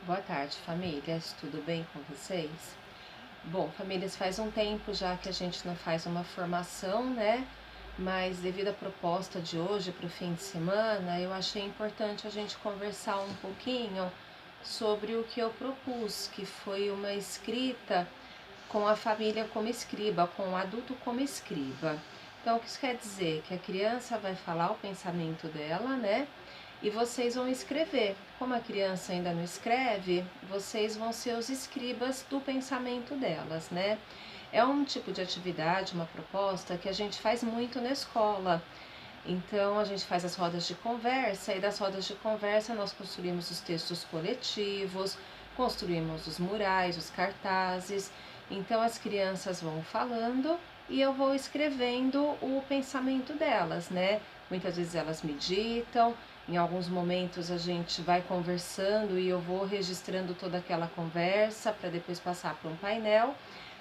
Boa tarde, famílias. Tudo bem com vocês? Bom, famílias, faz um tempo já que a gente não faz uma formação, né? Mas devido à proposta de hoje para o fim de semana, eu achei importante a gente conversar um pouquinho sobre o que eu propus, que foi uma escrita com a família como escriba, com o adulto como escriba. Então, o que isso quer dizer? Que a criança vai falar o pensamento dela, né? E vocês vão escrever. Como a criança ainda não escreve, vocês vão ser os escribas do pensamento delas, né? É um tipo de atividade, uma proposta que a gente faz muito na escola. Então, a gente faz as rodas de conversa e das rodas de conversa nós construímos os textos coletivos, construímos os murais, os cartazes. Então, as crianças vão falando e eu vou escrevendo o pensamento delas, né? Muitas vezes elas meditam, em alguns momentos a gente vai conversando e eu vou registrando toda aquela conversa para depois passar para um painel,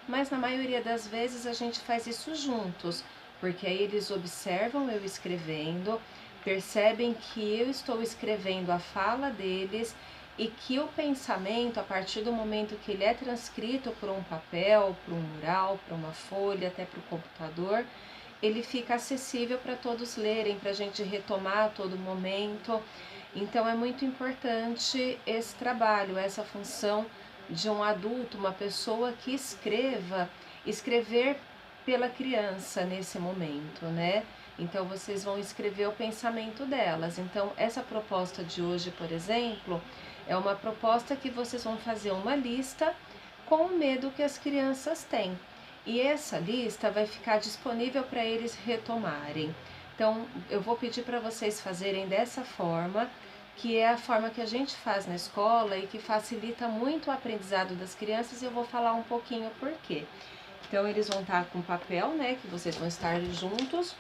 mas na maioria das vezes a gente faz isso juntos, porque aí eles observam eu escrevendo, percebem que eu estou escrevendo a fala deles e que o pensamento, a partir do momento que ele é transcrito por um papel, por um mural, por uma folha, até para o computador, ele fica acessível para todos lerem, para a gente retomar a todo momento. Então é muito importante esse trabalho, essa função de um adulto, uma pessoa que escrever pela criança nesse momento, né? Então vocês vão escrever o pensamento delas. Então essa proposta de hoje, por exemplo, é uma proposta que vocês vão fazer uma lista com o medo que as crianças têm. E essa lista vai ficar disponível para eles retomarem. Então, eu vou pedir para vocês fazerem dessa forma, que é a forma que a gente faz na escola e que facilita muito o aprendizado das crianças, e eu vou falar um pouquinho por quê. Então, eles vão estar com papel, né, que vocês vão estar juntos,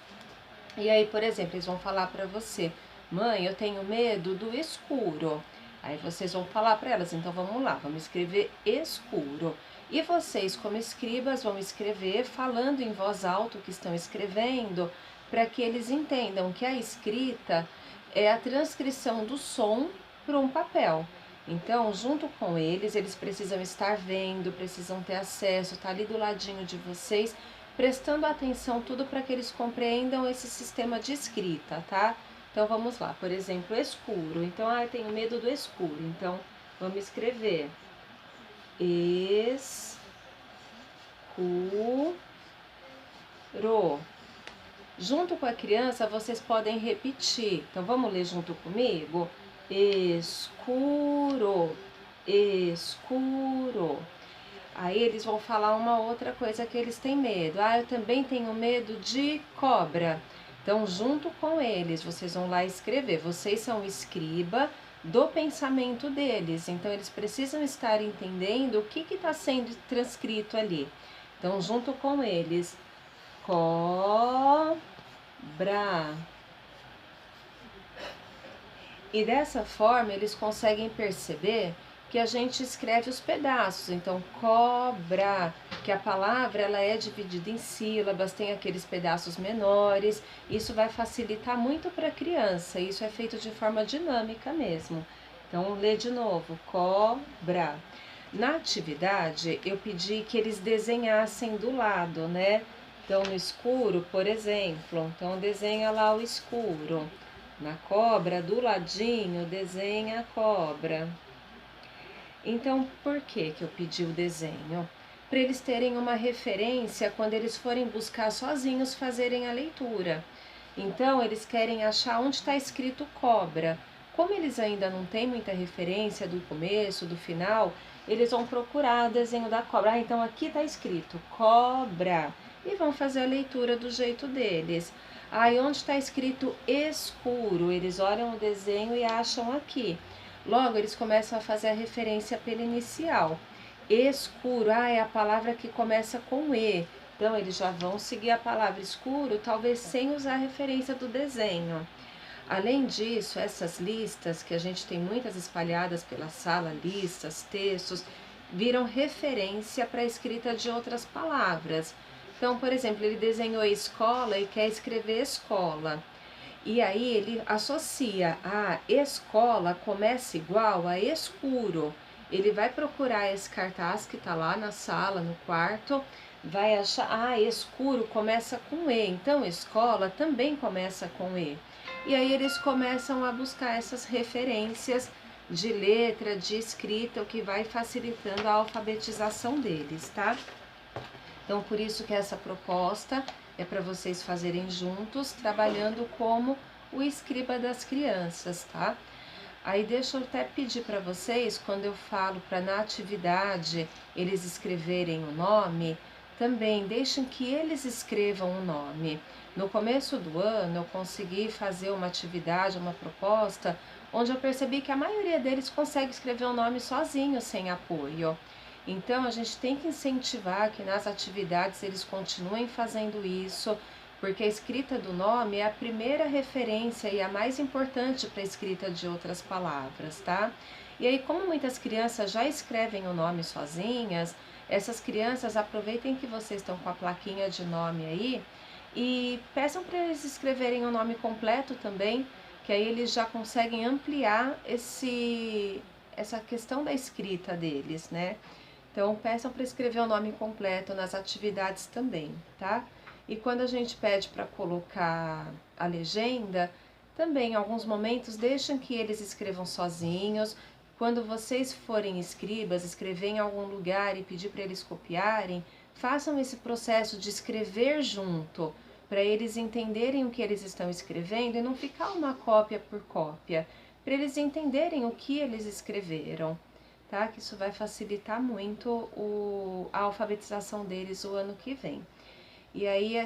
e aí, por exemplo, eles vão falar para você: mãe, eu tenho medo do escuro. Aí vocês vão falar para elas: então vamos lá, vamos escrever escuro. E vocês, como escribas, vão escrever falando em voz alta o que estão escrevendo, para que eles entendam que a escrita é a transcrição do som para um papel. Então, junto com eles precisam estar vendo, precisam ter acesso, tá ali do ladinho de vocês, prestando atenção tudo para que eles compreendam esse sistema de escrita, tá? Então vamos lá, por exemplo, escuro. Então, eu tenho medo do escuro. Então, vamos escrever escuro. Junto com a criança, vocês podem repetir. Então, vamos ler junto comigo? Escuro, escuro. Aí eles vão falar uma outra coisa que eles têm medo. Eu também tenho medo de cobra. Então, junto com eles, vocês vão lá escrever. Vocês são escriba do pensamento deles. Então, eles precisam estar entendendo o que está sendo transcrito ali. Então, junto com eles, cobra. E dessa forma, eles conseguem perceber que a gente escreve os pedaços. Então, cobra, que a palavra ela é dividida em sílabas, tem aqueles pedaços menores. Isso vai facilitar muito para a criança. Isso é feito de forma dinâmica mesmo. Então, lê de novo, cobra. Na atividade, eu pedi que eles desenhassem do lado, né? Então, no escuro, por exemplo, então desenha lá o escuro. Na cobra, do ladinho, desenha a cobra. Então, por que eu pedi o desenho? Para eles terem uma referência quando eles forem buscar sozinhos fazerem a leitura. Então, eles querem achar onde está escrito cobra. Como eles ainda não têm muita referência do começo, do final, eles vão procurar o desenho da cobra. Então, aqui está escrito cobra. E vão fazer a leitura do jeito deles. E onde está escrito escuro? Eles olham o desenho e acham aqui. Logo, eles começam a fazer a referência pela inicial. Escuro, é a palavra que começa com E. Então, eles já vão seguir a palavra escuro, talvez sem usar a referência do desenho. Além disso, essas listas, que a gente tem muitas espalhadas pela sala, listas, textos, viram referência para a escrita de outras palavras. Então, por exemplo, ele desenhou escola e quer escrever escola. E aí ele associa a escola começa igual a escuro. ele vai procurar esse cartaz que está lá na sala, no quarto, vai achar, escuro começa com E, então escola também começa com E. E aí eles começam a buscar essas referências de letra, de escrita, o que vai facilitando a alfabetização deles, tá? Então, por isso que essa proposta é para vocês fazerem juntos, trabalhando como o escriba das crianças, tá? Aí deixa eu até pedir para vocês, quando eu falo para na atividade eles escreverem o nome, também deixem que eles escrevam o nome. No começo do ano eu consegui fazer uma atividade, uma proposta, onde eu percebi que a maioria deles consegue escrever o nome sozinho, sem apoio. Então a gente tem que incentivar que nas atividades eles continuem fazendo isso, porque a escrita do nome é a primeira referência e a mais importante para a escrita de outras palavras, tá? E aí, como muitas crianças já escrevem o nome sozinhas, essas crianças aproveitem que vocês estão com a plaquinha de nome aí e peçam para eles escreverem o nome completo também, que aí eles já conseguem ampliar essa questão da escrita deles, né? Então, peçam para escrever o nome completo nas atividades também, tá? E quando a gente pede para colocar a legenda, também em alguns momentos deixem que eles escrevam sozinhos. Quando vocês forem escribas, escrever em algum lugar e pedir para eles copiarem, façam esse processo de escrever junto, para eles entenderem o que eles estão escrevendo e não ficar uma cópia por cópia, para eles entenderem o que eles escreveram, tá? Que isso vai facilitar muito a alfabetização deles o ano que vem. E aí,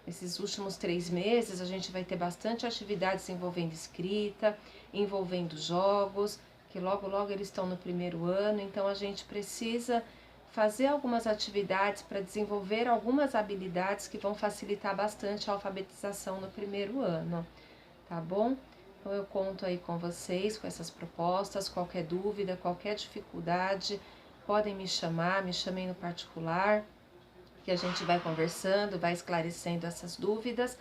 esses últimos 3 meses, a gente vai ter bastante atividades envolvendo escrita, envolvendo jogos, que logo, logo eles estão no primeiro ano, então a gente precisa fazer algumas atividades para desenvolver algumas habilidades que vão facilitar bastante a alfabetização no primeiro ano, tá bom? Então eu conto aí com vocês, com essas propostas, qualquer dúvida, qualquer dificuldade, podem me chamar, me chamem no particular, que a gente vai conversando, vai esclarecendo essas dúvidas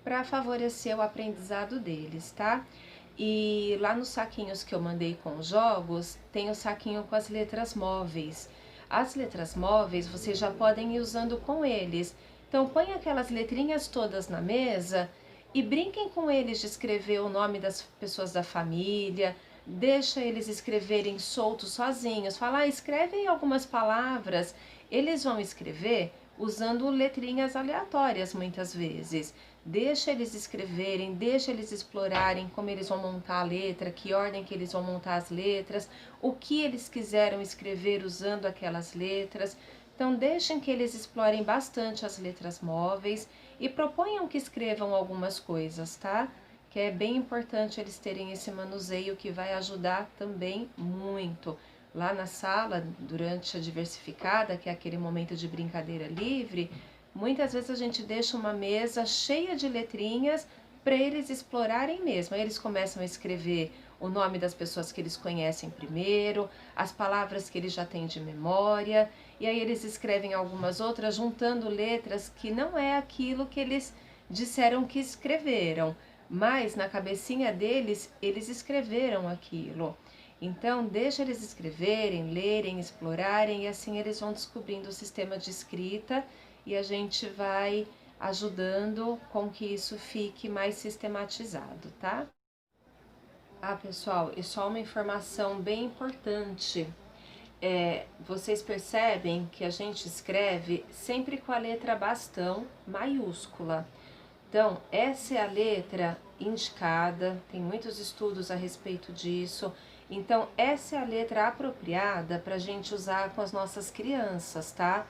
para favorecer o aprendizado deles, tá? E lá nos saquinhos que eu mandei com os jogos, tem o saquinho com as letras móveis. As letras móveis vocês já podem ir usando com eles. Então põe aquelas letrinhas todas na mesa e brinquem com eles de escrever o nome das pessoas da família, deixa eles escreverem soltos sozinhos, fala, escrevem algumas palavras, eles vão escrever usando letrinhas aleatórias muitas vezes. Deixa eles escreverem, deixa eles explorarem como eles vão montar a letra, que ordem que eles vão montar as letras, o que eles quiseram escrever usando aquelas letras. Então deixem que eles explorem bastante as letras móveis e proponham que escrevam algumas coisas, tá? Que é bem importante eles terem esse manuseio que vai ajudar também muito. Lá na sala, durante a diversificada, que é aquele momento de brincadeira livre, muitas vezes a gente deixa uma mesa cheia de letrinhas para eles explorarem mesmo. Aí eles começam a escrever o nome das pessoas que eles conhecem primeiro, as palavras que eles já têm de memória, e aí eles escrevem algumas outras juntando letras que não é aquilo que eles disseram que escreveram, mas na cabecinha deles, eles escreveram aquilo. Então, deixa eles escreverem, lerem, explorarem, e assim eles vão descobrindo o sistema de escrita e a gente vai ajudando com que isso fique mais sistematizado, tá? Pessoal, e só uma informação bem importante. Vocês percebem que a gente escreve sempre com a letra bastão maiúscula. Então, essa é a letra indicada, tem muitos estudos a respeito disso. Então, essa é a letra apropriada para a gente usar com as nossas crianças, tá?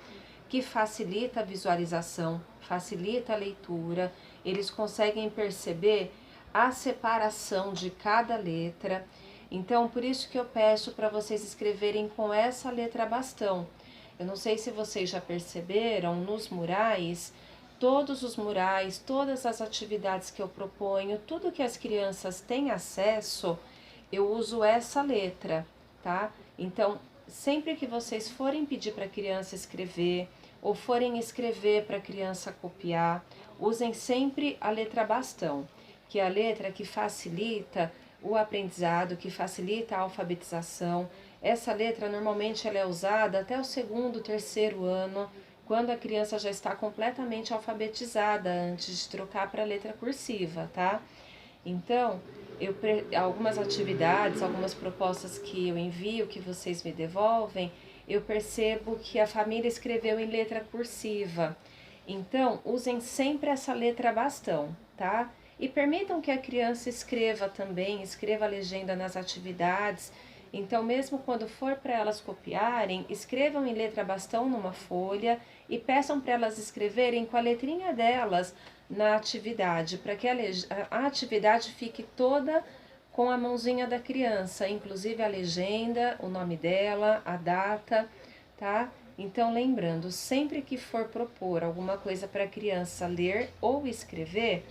Que facilita a visualização, facilita a leitura, eles conseguem perceber a separação de cada letra. Então, por isso que eu peço para vocês escreverem com essa letra bastão. Eu não sei se vocês já perceberam, nos murais, todos os murais, todas as atividades que eu proponho, tudo que as crianças têm acesso, eu uso essa letra, tá? Então, sempre que vocês forem pedir para a criança escrever, ou forem escrever para a criança copiar, usem sempre a letra bastão, que é a letra que facilita o aprendizado, que facilita a alfabetização. Essa letra normalmente ela é usada até o segundo, terceiro ano, quando a criança já está completamente alfabetizada, antes de trocar para a letra cursiva, tá? Então, algumas atividades, algumas propostas que eu envio, que vocês me devolvem, eu percebo que a família escreveu em letra cursiva. Então, usem sempre essa letra bastão, tá? E permitam que a criança escreva também, escreva a legenda nas atividades. Então, mesmo quando for para elas copiarem, escrevam em letra bastão numa folha e peçam para elas escreverem com a letrinha delas na atividade, para que a atividade fique toda com a mãozinha da criança, inclusive a legenda, o nome dela, a data, tá? Então, lembrando, sempre que for propor alguma coisa para a criança ler ou escrever,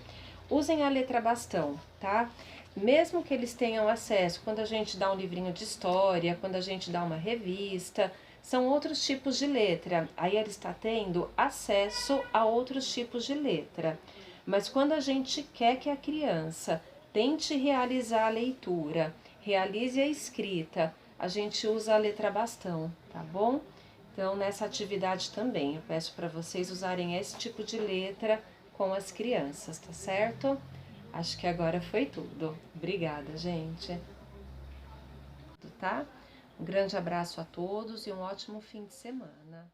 usem a letra bastão, tá? Mesmo que eles tenham acesso, quando a gente dá um livrinho de história, quando a gente dá uma revista, são outros tipos de letra. Aí ele está tendo acesso a outros tipos de letra. Mas quando a gente quer que a criança tente realizar a leitura, realize a escrita, a gente usa a letra bastão, tá bom? Então, nessa atividade também, eu peço para vocês usarem esse tipo de letra com as crianças, tá certo? Acho que agora foi tudo. Obrigada, gente. Tá? Um grande abraço a todos e um ótimo fim de semana.